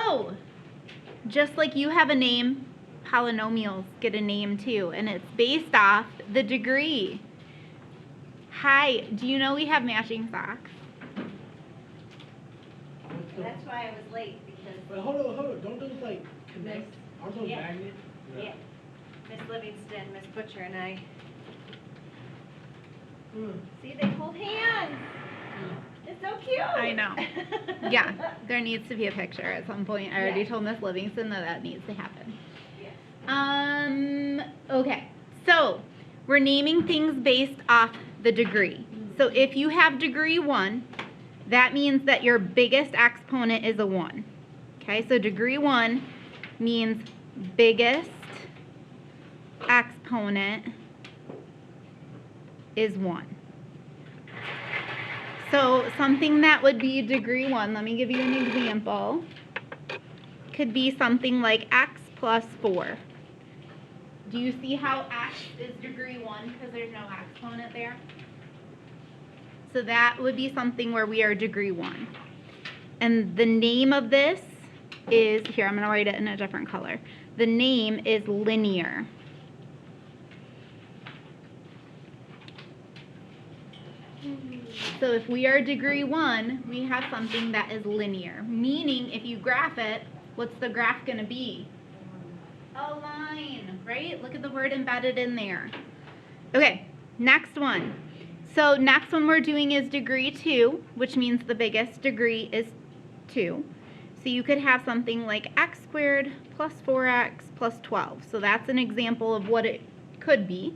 So, just like you have a name, polynomials get a name too, and it's based off the degree. Hi, do you know we have matching socks? That's why I was late, because. But hold on, don't those like connect? Aren't those Yeah. magnets? Yeah. Miss Livingston, Miss Butcher, and I. See, they hold hands. It's so cute. I know. Yeah, there needs to be a picture at some point. I already Yeah. told Miss Livingston that needs to happen. Yeah. Okay, so we're naming things based off the degree. So if you have degree 1, that means that your biggest exponent is a 1. Okay, so degree 1 means biggest exponent is 1. So something that would be degree 1, let me give you an example, could be something like x plus 4. Do you see how x is degree 1 because there's no exponent there? So that would be something where we are degree 1. And the name of this is, here I'm going to write it in a different color. The name is linear. So if we are degree 1, we have something that is linear. Meaning if you graph it, what's the graph going to be? A line, right? Look at the word embedded in there. Okay, next one. So next one we're doing is degree 2, which means the biggest degree is 2. So you could have something like x squared plus 4x plus 12. So that's an example of what it could be.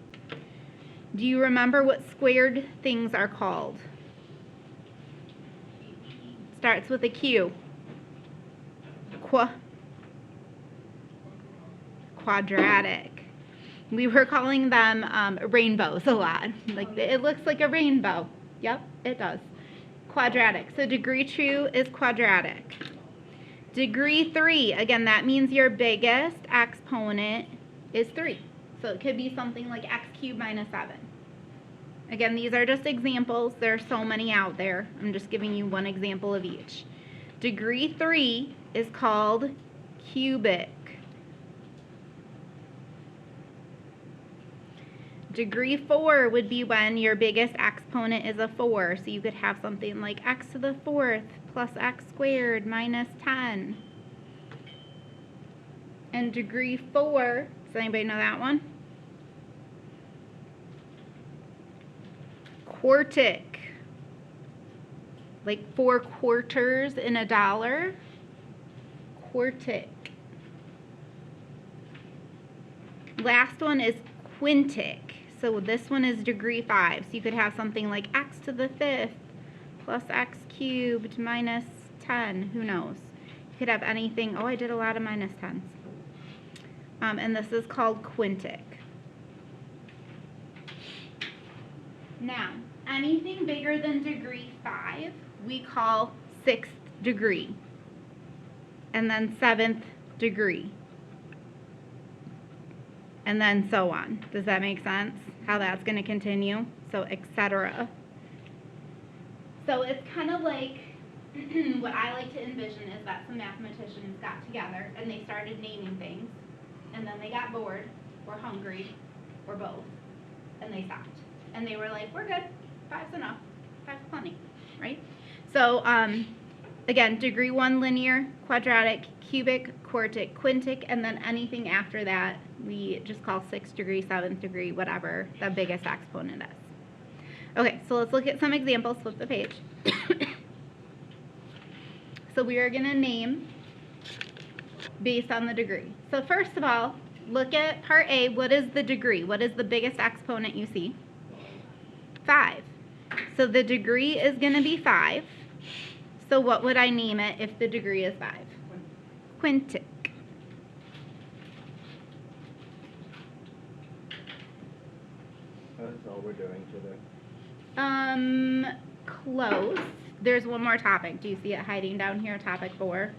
Do you remember what squared things are called? Starts with a Q. Quadratic. We were calling them rainbows a lot. Like it looks like a rainbow. Yep, it does. Quadratic. So degree 2 is quadratic. Degree 3, again, that means your biggest exponent is 3. So it could be something like x cubed minus 7. Again, these are just examples. There are so many out there. I'm just giving you one example of each. Degree 3 is called cubic. Degree 4 would be when your biggest exponent is a 4. So you could have something like x to the 4th plus x squared minus 10. And degree 4, does anybody know that one? Quartic. Like 4 quarters in a dollar. Quartic. Last one is quintic. So this one is degree 5. So you could have something like x to the 5th plus x cubed minus 10. Who knows? You could have anything. Oh, I did a lot of minus 10s. And this is called quintic. Now, anything bigger than degree 5, we call 6th degree. And then 7th degree. And then so on. Does that make sense? How that's going to continue? So, etc. So it's kind of like, what I like to envision is that some mathematicians got together and they started naming things. And then they got bored, or hungry, or both. And they stopped. And they were like, we're good. 5's enough. 5's plenty. Right? So, again, degree 1 linear, quadratic, cubic, quartic, quintic, and then anything after that we just call 6th degree, 7th degree, whatever the biggest exponent is. Okay, so let's look at some examples. Flip the page. So we are going to name based on the degree. So first of all, look at part A. What is the degree? What is the biggest exponent you see? 5. So the degree is going to be 5. So what would I name it if the degree is 5? Quintic. That's all we're doing today. Close. There's one more topic. Do you see it hiding down here, topic 4?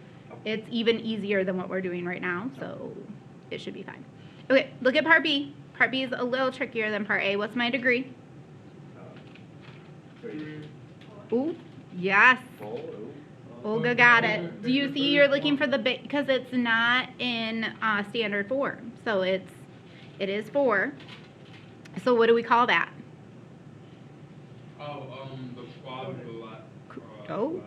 It's even easier than what we're doing right now, so it should be fine. Okay, look at part B. Part B is a little trickier than part A. What's my degree? 3. Ooh, yes. Full. Ooh. Olga got it. Do you see you're looking for the big, because it's not in standard form. So it is 4. So what do we call that? The quadrilateral. Oh.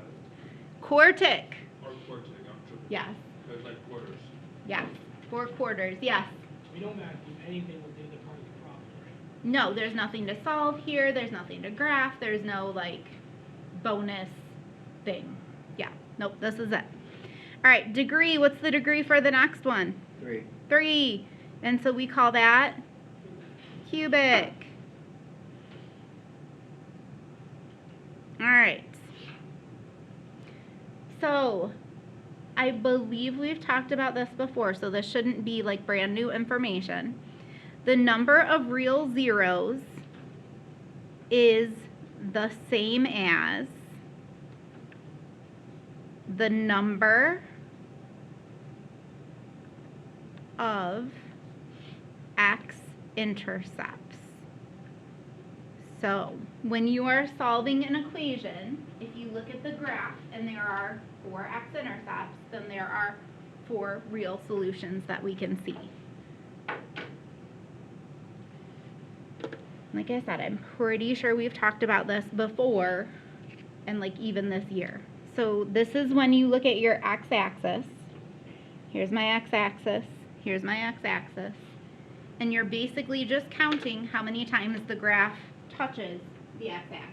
Quartic. Or quartic, I'm sure. Yes. There's like quarters. Yes. 4 quarters. Yes. We don't have to do anything with the other part of the problem, right? No, there's nothing to solve here. There's nothing to graph. There's no like bonus thing. Yeah. Nope. This is it. All right. Degree. What's the degree for the next one? 3. 3. And so we call that cubic. All right. So I believe we've talked about this before, so this shouldn't be like brand new information. The number of real zeros is the same as the number of x-intercepts. So when you are solving an equation, if you look at the graph and there are 4 x-intercepts, then there are 4 real solutions that we can see. Like I said, I'm pretty sure we've talked about this before and like even this year. So this is when you look at your x-axis. Here's my x-axis. Here's my x-axis. And you're basically just counting how many times the graph touches the x-axis.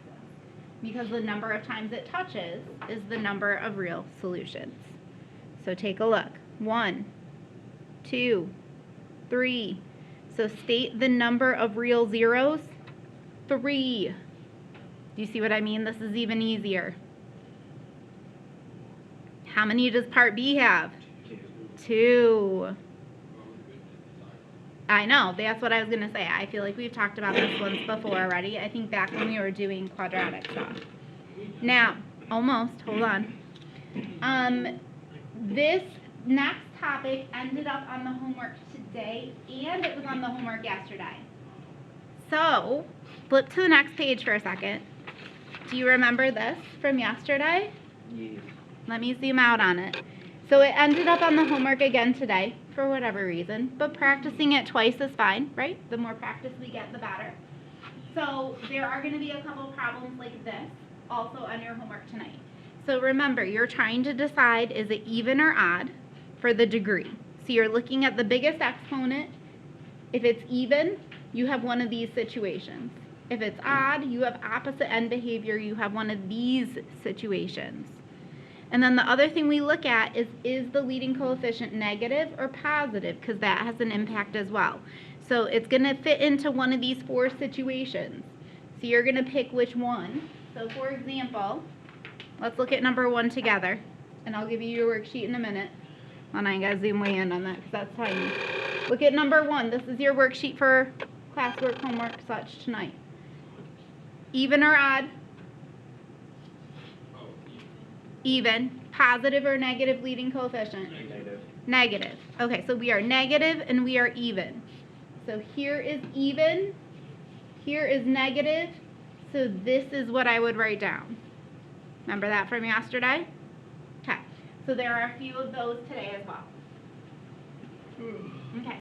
Because the number of times it touches is the number of real solutions. So take a look. 1, 2, 3. So state the number of real zeros. 3. Do you see what I mean? This is even easier. How many does part B have? 2. I know, that's what I was going to say. I feel like we've talked about this once before already. I think back when we were doing quadratic stuff. Now, almost, hold on. This next topic ended up on the homework today, and it was on the homework yesterday. So, flip to the next page for a second. Do you remember this from yesterday? Yes. Let me zoom out on it. So it ended up on the homework again today, for whatever reason, but practicing it twice is fine, right? The more practice we get, the better. So there are going to be a couple problems like this also on your homework tonight. So remember, you're trying to decide, is it even or odd for the degree? So you're looking at the biggest exponent. If it's even, you have one of these situations. If it's odd, you have opposite end behavior, you have one of these situations. And then the other thing we look at is the leading coefficient negative or positive? Because that has an impact as well. So it's going to fit into one of these 4 situations. So you're going to pick which one. So for example, let's look at number 1 together. And I'll give you your worksheet in a minute. Well, I got to zoom way in on that because that's tiny. Look at number 1. This is your worksheet for classwork, homework, such tonight. Even or odd? Even. Positive or negative leading coefficient? Negative. Negative. Okay, so we are negative and we are even. So here is even, here is negative, so this is what I would write down. Remember that from yesterday? Okay, so there are a few of those today as well. Okay.